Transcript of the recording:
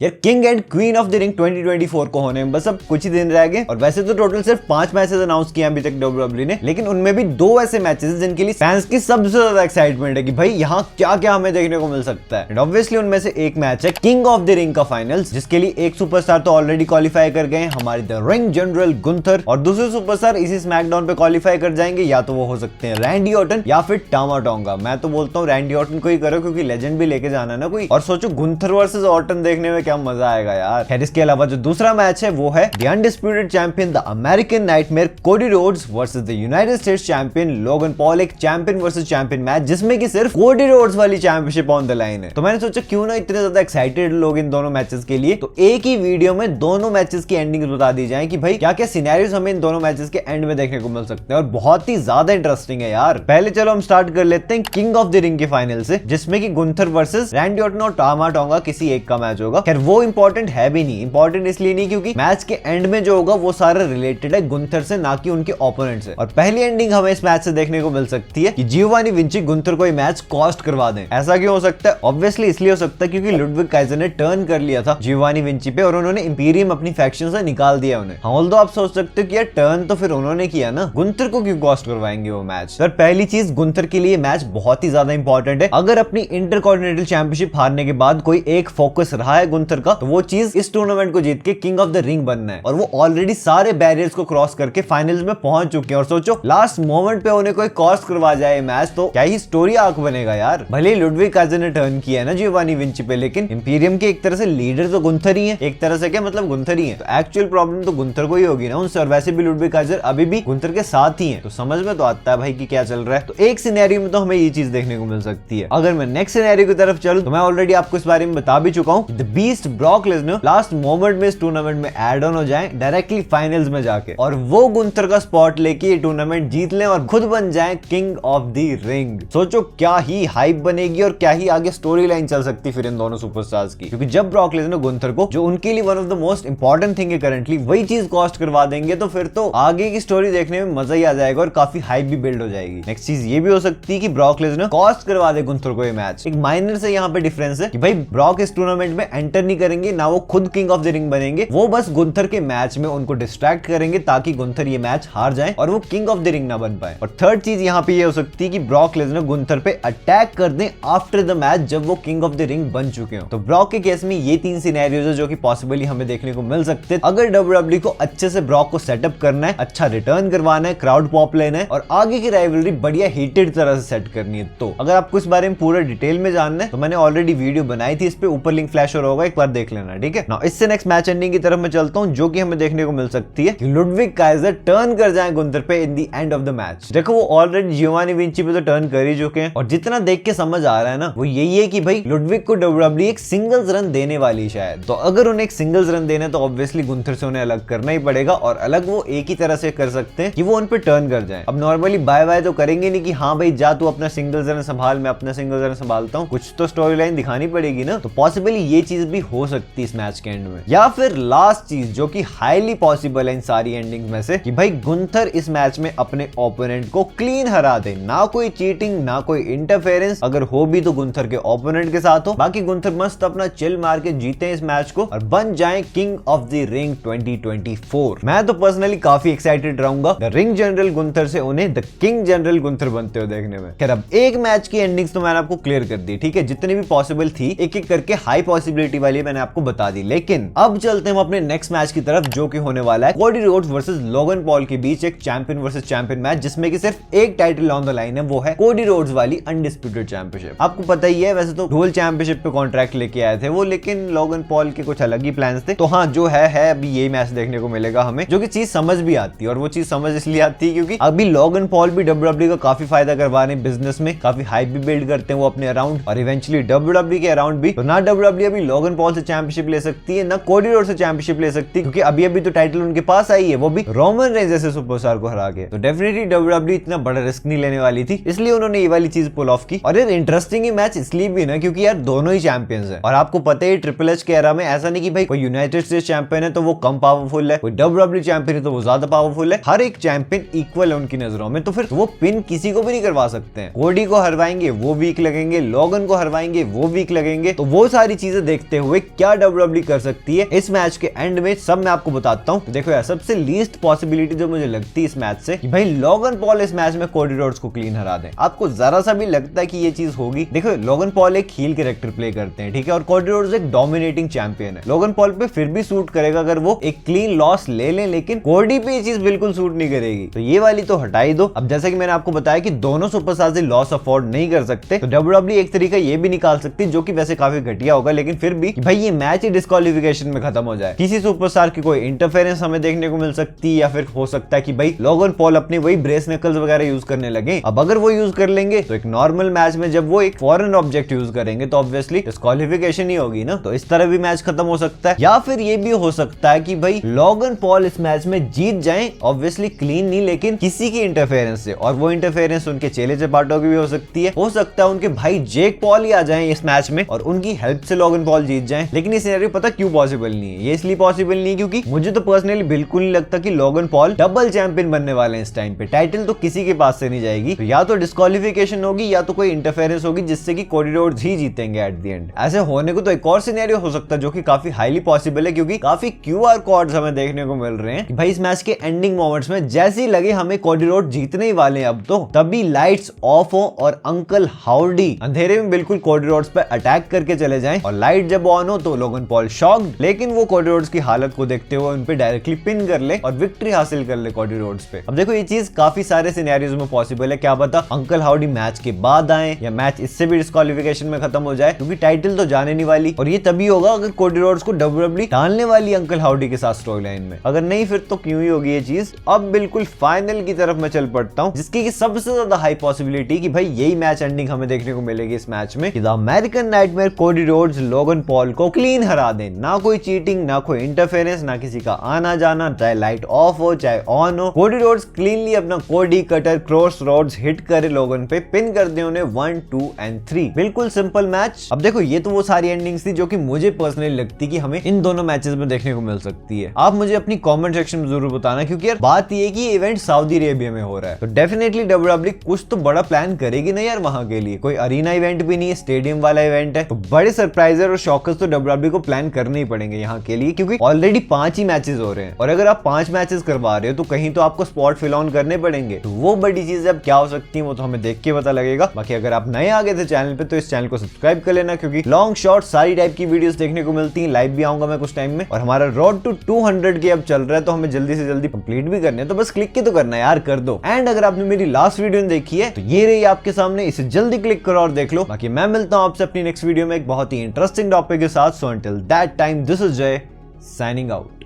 यार king and queen of the ring 2024 को होने में बस अब कुछ ही दिन रह गए और वैसे तो टोटल सिर्फ 5 मैचेस अनाउंस किए अभी तक डब्ल्यूडब्ल्यूई ने, लेकिन उनमें भी 2 ऐसे मैचेस जिनके लिए फैंस की सबसे ज्यादा एक्साइटमेंट है कि भाई यहाँ क्या क्या हमें देखने को मिल सकता है। एंड ऑब्वियसली उनमें से एक मैच है किंग ऑफ द रिंग का फाइनल्स, जिसके लिए एक सुपरस्टार तो ऑलरेडी क्वालिफाई कर गए हमारे द रिंग जनरल गुंथर, और दूसरे सुपरस्टार इसी स्मैकडाउन पे क्वालिफाई कर जाएंगे, या तो वो हो सकते हैं रैंडी ऑर्टन या फिर टामा टोंगा। मैं तो बोलता हूँ रैंडी ऑर्टन को ही करो क्योंकि लेजेंड भी लेके जाना है ना कोई, और सोचो गुंथर वर्सेस ऑर्टन देखने में क्या मजा आएगा यार। खैर इसके अलावा जो दूसरा मैच है वो है the undisputed champion the American nightmare Cody Rhodes versus the United states champion Logan Paul, एक चैंपियन वर्सेस चैंपियन मैच जिसमें कि सिर्फ कोडी रोड्स वाली चैंपियनशिप ऑन द लाइन है। तो मैंने सोचा क्यों ना इतने ज्यादा एक्साइटेड लोग इन दोनों मैचेस के लिए, तो एक ही वीडियो में दोनों मैचेस की एंडिंग बता दी जाए कि भाई क्या क्या सिनेरियोस हमें इन दोनों मैचेस के एंड में देखने को मिल सकते हैं, और बहुत ही ज्यादा इंटरेस्टिंग है यार। पहले चलो हम स्टार्ट कर लेते हैं किंग ऑफ द रिंग के फाइनल से, जिसमें कि गुंथर वर्सेस रैंडी ऑर्टन और टामा टोंगा किसी एक का मैच होगा। खैर वो इंपॉर्टेंट है भी नहीं, इंपॉर्टेंट इसलिए नहीं क्योंकि मैच के एंड में जो होगा वो सारा रिलेटेड है गुंथर से, ना कि उनके ओपोनेंट से। और पहली एंडिंग हमें इस मैच से देखने को मिल सकती है कि जियोवानी विंची गुंथर को मैच कॉस्ट करवा दें। ऐसा क्यों हो सकता है? ऑब्वियसली इसलिए हो सकता है क्योंकि लुडविग काइजर ने टर्न कर लिया था जियोवानी विंची पे और उन्होंने इंपीरियम अपनी फैक्शन से निकाल दिया उन्हें। ऑल्दो आप सोच सकते हो कि यार टर्न तो फिर उन्होंने किया ना, गुंथर को क्यों कॉस्ट करवाएंगे वो मैच। सर पहली चीज, गुंथर के लिए मैच बहुत ही ज्यादा इंपॉर्टेंट है। अगर अपनी इंटरकॉन्टिनेंटल चैंपियनशिप हारने के बाद कोई एक फोकस रहा है गुंथर का, तो वो चीज इस टूर्नामेंट को जीत के किंग ऑफ द रिंग बनना है, और वो ऑलरेडी सारे बैरियर्स को क्रॉस करके फाइनल्स में पहुंच चुके हैं। और सोचो लास्ट मोमेंट पे उन्हें कोई कॉस्ट करवा जाए मैच, तो क्या ही स्टोरी आर्क बनेगा यार। भले ही लुडविग काइजर ने टर्न किया है ना जियोवानी विंची पे, लेकिन इंपीरियम के एक तरह से लीडर तो गुंथर ही है, एक तरह से क्या मतलब गुंथर ही है, तो एक्चुअल प्रॉब्लम तो गुंथर को ही होगी ना उनसे। और वैसे भी लुडविग काइजर अभी भी गुंथर के साथ ही है, तो समझ में तो आता है भाई कि क्या चल रहा है। तो एक सिनेरियो में तो हमें ये चीज देखने को मिल सकती है। अगर मैं नेक्स्ट सिनेरियो की तरफ चलूं तो मैं ऑलरेडी आपको इस बारे में बता भी चुका हूं, the beast Brock Lesnar last moment में इस टूर्नामेंट में ऐड ऑन हो जाए डायरेक्टली फाइनल्स में जाके, और वो गुंथर का स्पॉट लेके ये टूर्नामेंट जीत ले और खुद बन जाए किंग ऑफ द रिंग। सोचो क्या ही हाइप बनेगी और क्या ही आगे स्टोरी लाइन चल सकती फिर इन दोनों सुपरस्टार्स की। क्योंकि जब ब्रॉक लेसनर गुंथर को, जो उनके लिए one of the most important thing है करंटली, वही चीज कॉस्ट करवा देंगे, तो फिर तो आगे की स्टोरी देखने में मजा ही आ जाएगा और काफी हाइप भी बिल्ड हो जाएगी। नेक्स्ट चीज ये भी हो सकती है कि ब्रॉक लेसनर कॉस्ट करवा दे गुंथर को ये मैच। एक माइनर से यहाँ पे डिफरेंस है कि भाई ब्रॉक इस टूर्नामेंट में एंटर नहीं करेंगे, ना वो खुद किंग ऑफ द रिंग बनेंगे, वो बस गुंथर के मैच में उनको डिस्ट्रैक्ट करेंगे ताकि गुंथर ये मैच हार जाए और वो किंग ऑफ द रिंग ना बन पाए। और थर्ड चीज यहाँ पे ये हो सकती है कि ब्रॉक लेसनर गुंथर पे अटैक कर दें आफ्टर द मैच, जब वो किंग ऑफ द रिंग बन चुके हो। तो ब्रॉक के केस में ये 3 सिनेरियोज है जो कि पॉसिबली हमें देखने को मिल सकते हैं। अगर डब्ल्यूडब्ल्यूई को अच्छे से ब्रॉक को सेटअप करना है, अच्छा रिटर्न करवाना है, क्राउड पॉप लेना है और आगे की राइवलरी बढ़िया हीटेड तरह से सेट करनी है। तो अगर आपको इस बारे में पूरा डिटेल में जानना है तो मैंने ऑलरेडी वीडियो बनाई थी, इस पे ऊपर लिंक फ्लैश हो रहा होगा, एक बार देख लेना, ठीक है ना। इससे नेक्स्ट मैच एंडिंग की तरफ मैं चलता हूं, जो कि हमें देखने को मिल सकती है कि लुडविग काइजर टर्न कर जाए गुंथर पे in the end of the match. देखो वो ऑलरेडी जियोवानी विंची पे तो टर्न कर ही चुके हैं, और जितना देख के समझ आ रहा है ना वो यही है कि भाई लुडविग को डब्ल्यूडब्ल्यूई एक सिंगल्स रन देने वाली शायद। तो अगर उन्हें एक सिंगल्स रन देना है तो ऑब्वियसली गुंथर से उन्हें अलग करना ही पड़ेगा, और अलग वो एक ही तरह से कर सकते हैं कि वो उन पे टर्न कर जाए। अब नॉर्मली बाय बाय तो करेंगे नहीं कि हाँ भाई जा तू अपना सिंगल्स रन संभाल, मैं अपना सिंगल्स रन संभालता हूँ, कुछ तो स्टोरी लाइन दिखानी पड़ेगी ना। तो पॉसिबली ये चीज भी हो सकती है इस मैच के एंड में। या फिर लास्ट चीज जो कि हाईली पॉसिबल है इन सारी एंडिंग में से, कि भाई गुंथर इस मैच में अपने ओपोनेंट को क्लीन हरा दे, ना कोई चीटिंग ना कोई इंटरफेरेंस, अगर हो भी तो गुंथर के ओपोनेंट के साथ हो, बाकी गुंथर मस्त अपना चिल मार के जीते इस मैच को और बन जाए किंग ऑफ द रिंग 2024। मैं तो पर्सनली काफी एक्साइटेड रहूंगा द रिंग जनरल गुंथर से उन्हें द किंग जनरल गुंथर बनते हो देखने में। खैर अब एक मैच की एंडिंग्स तो मैंने आपको क्लियर कर दी, ठीक है, जितनी भी पॉसिबल थी एक एक करके हाई पॉसिबिलिटी वाली मैंने आपको बता दी। लेकिन अब चलते हैं हम अपने नेक्स्ट मैच की तरफ, जो कि होने वाला है Cody Rhodes versus Logan Paul के बीच एक चैंपियन वर्सेस चैंपियन मैच, जिसमें कि सिर्फ एक टाइटल ऑन द लाइन है, वो है कोडी रोड्स वाली अनडिस्प्यूटेड चैंपियनशिप। आपको पता ही है वैसे तो डुअल चैंपियनशिप पे कॉन्ट्रैक्ट लेके आए थे वो, लेकिन लोगन पॉल के कुछ अलग ही प्लान्स थे। तो हाँ जो है अभी यही मैच देखने को मिलेगा हमें, जो कि चीज समझ भी आती है, और वो चीज समझ इसलिए आती है क्योंकि अभी लोगन पॉल भी डब्ल्यूडब्ल्यूई का काफी फायदा करवा रहे हैं बिजनेस में, काफी हाइप भी बिल्ड करते हैं वो अपने अराउंड, और इवेंचुअली डब्ल्यूडब्ल्यूई के अराउंड भी। तो ना डब्ल्यूडब्ल्यूई अभी लोगन पॉल से चैंपियनशिप ले सकती है, ना कोडी रोड्स से चैंपियनशिप ले सकती है, क्योंकि अभी अभी तो टाइटल उनके पास आई है, वो भी रोमन रेंज जैसे सुपरस्टार को हरा के। तो डेफिनेटली डब्ल्यूडब्ल्यूई इतना बड़ा रिस्क नहीं लेने वाली थी, इसलिए उन्होंने ये वाली चीज पुल ऑफ की। और यार इंटरेस्टिंग ही मैच इसलिए भी ना क्योंकि यार दोनों ही चैंपियंस हैं, और आपको पता है ट्रिपल एच के एरा में ऐसा नहीं कि भाई कोई यूनाइटेड स्टेट्स चैंपियन है तो वो कम पावरफुल है, कोई डब्ल्यूडब्ल्यूई चैंपियन है तो वो ज्यादा पावरफुल है। हर एक चैंपियन इक्वल है उनकी नजरों में, तो फिर वो पिन किसी को भी नहीं करवा सकते हैं। कोडी को हरवाएंगे वो वीक लगेंगे, लोगन को हरवाएंगे वो वीक लगेंगे। तो वो सारी चीजें देखते हुए वे क्या WWE कर सकती है इस मैच के एंड में, सब मैं आपको बताता हूँ। देखो यार, सबसे लीस्ट पॉसिबिलिटी जो मुझे लगती है इस मैच से कि भाई लोगन पॉल इस मैच में कोडी रोड्स को क्लीन हरा दे। आपको जरा सा भी लगता है कि ये चीज होगी? देखो, लोगन पॉल एक हील कैरेक्टर प्ले करते हैं, ठीक है, और कोडी रोड्स एक डोमिनेटिंग चैंपियन है। लोगन पॉल पे फिर भी सूट करेगा अगर वो एक क्लीन लॉस ले ले, लेकिन कोडी पे ये चीज बिल्कुल सूट नहीं करेगी। तो ये वाली तो हटा ही दो। अब जैसा कि मैंने आपको बताया कि दोनों सुपरस्टार से लॉस अफोर्ड नहीं कर सकते, तो WWE एक तरीका ये भी निकाल सकती है, जो कि वैसे काफी घटिया होगा, लेकिन फिर भी भाई ये मैच ही डिस्क्वालिफिकेशन में खत्म हो जाए। किसी सुपरस्टार की कोई इंटरफेरेंस हमें देखने को मिल सकती है, या फिर हो सकता है कि भाई लोगन पॉल अपने वही ब्रेस नकल्स वगैरह यूज करने लगे। अब अगर वो यूज कर लेंगे तो एक नॉर्मल मैच में जब वो एक फॉरेन ऑब्जेक्ट यूज करेंगे तो ऑब्वियसली डिस्क्वालिफिकेशन ही होगी ना। तो इस तरह भी मैच खत्म हो सकता है, या फिर ये भी हो सकता है कि भाई लोगन पॉल इस मैच में जीत जाएं, ऑब्वियसली क्लीन नहीं, लेकिन किसी की इंटरफेरेंस से, और वो इंटरफेरेंस उनके चेले चपाटों की भी हो सकती है। हो सकता है उनके भाई जेक पॉल ही आ जाएं इस मैच में और उनकी हेल्प से लोगन पॉल जीत जाएं। लेकिन ये सिनेरियो पता क्यों पॉसिबल नहीं है? ये इसलिए पॉसिबल नहीं है क्योंकि मुझे तो पर्सनली बिल्कुल नहीं लगता कि लोगन पॉल डबल चैंपियन बनने वाले हैं इस टाइम पे। टाइटल तो किसी के पास से नहीं जाएगी, तो या तो डिस्क्वालिफिकेशन होगी या तो कोई इंटरफेरेंस होगी जिससे कि कोडी रोड्स ही जीतेंगे एट द एंड। ऐसे होने को तो एक और सिनेरियो हो सकता है जो कि काफी हाईली पॉसिबल है, क्योंकि काफी QR कोड्स हमें देखने को मिल रहे हैं कि भाई इस मैच के एंडिंग मोमेंट्स में जैसे ही लगे हमें कोडी रोड्स जीतने ही वाले हैं अब तो, तभी लाइट्स ऑफ हो और अंकल हाउडी अंधेरे में बिल्कुल कोडी रोड्स पे अटैक करके चले जाएं, और लाइट जब ऑन हो तो लोगन पॉल शॉक्ड, लेकिन वो कोडी रोड्स की हालत को देखते हुए उन पे डायरेक्टली पिन कर ले और विक्ट्री हासिल कर ले कोडी रोड्स पे। अब देखो, ये चीज काफी सारे सिनेरियोज में पॉसिबल है। क्या पता अंकल हाउडी मैच के बाद आए, या मैच इससे भी डिस्क्वालिफिकेशन में खत्म हो जाए, क्योंकि टाइटल तो जाने नहीं वाली, और ये तभी होगा अगर कोडी रोड्स को WWE डालने वाली अंकल हाउडी के साथ स्टोरी लाइन में। अगर नहीं फिर तो क्यों ही होगी ये चीज। अब बिल्कुल फाइनल की तरफ मैं चल पड़ता हूँ, जिसकी की सबसे ज्यादा हाई पॉसिबिलिटी कि भाई यही मैच एंडिंग हमें देखने को मिलेगी इस मैच में, कि the American nightmare Cody Rhodes Logan Paul को क्लीन हरा दें। ना कोई चीटिंग, ना कोई इंटरफेरेंस, ना किसी का आना जाना, चाहे लाइट ऑफ हो चाहे ऑन हो, कोडी रोड्स क्लीनली अपना कोडी कटर क्रॉस रोड्स हिट करे लोगन पे, पिन कर दे उन्हें 1, 2 and 3। बिल्कुल सिंपल मैच। अब देखो, ये तो वो सारी एंडिंग्स थी जो कि मुझे पर्सनली लगती कि हमें इन दोनों मैचेस में देखने को मिल सकती है। आप मुझे अपनी कमेंट सेक्शन में जरूर बताना, क्योंकि यार बात ये है कि ये इवेंट सऊदी अरेबिया में हो रहा है, तो डेफिनेटली WWE कुछ तो बड़ा प्लान करेगी ना यार वहां के लिए। कोई अरीना इवेंट भी नहीं है, स्टेडियम वाला इवेंट है, तो बड़े सरप्राइजर और शॉकर्स तो WWE को प्लान करने ही पड़ेंगे यहाँ के लिए, क्योंकि ऑलरेडी 5 ही मैचेस हो रहे हैं, और अगर आप 5 मैचेस करवा रहे हो तो कहीं तो आपको स्पॉट फिल ऑन करने पड़ेंगे। तो वो बड़ी चीजें अब क्या हो सकती है वो तो हमें देख के पता लगेगा। बाकी अगर आप नए आ गए थे चैनल पे तो इस चैनल को सब्सक्राइब कर लेना, क्योंकि लॉन्ग शॉर्ट सारी टाइप की वीडियोस देखने को मिलती हैं। लाइव भी आऊंगा मैं कुछ टाइम में, और हमारा रोड टू 200 के अब चल रहा है, तो हमें जल्दी से जल्दी कंप्लीट भी करने हैं। तो बस क्लिक के तो करना है यार, कर दो। एंड अगर आपने मेरी लास्ट वीडियो देखी है तो ये रही आपके सामने, इसे जल्दी क्लिक करो और देख लो। बाकी मैं मिलता हूं आपसे अपनी नेक्स्ट वीडियो में एक बहुत ही इंटरेस्टिंग टॉपिक के साथ। So until that time, this is जय साइनिंग आउट।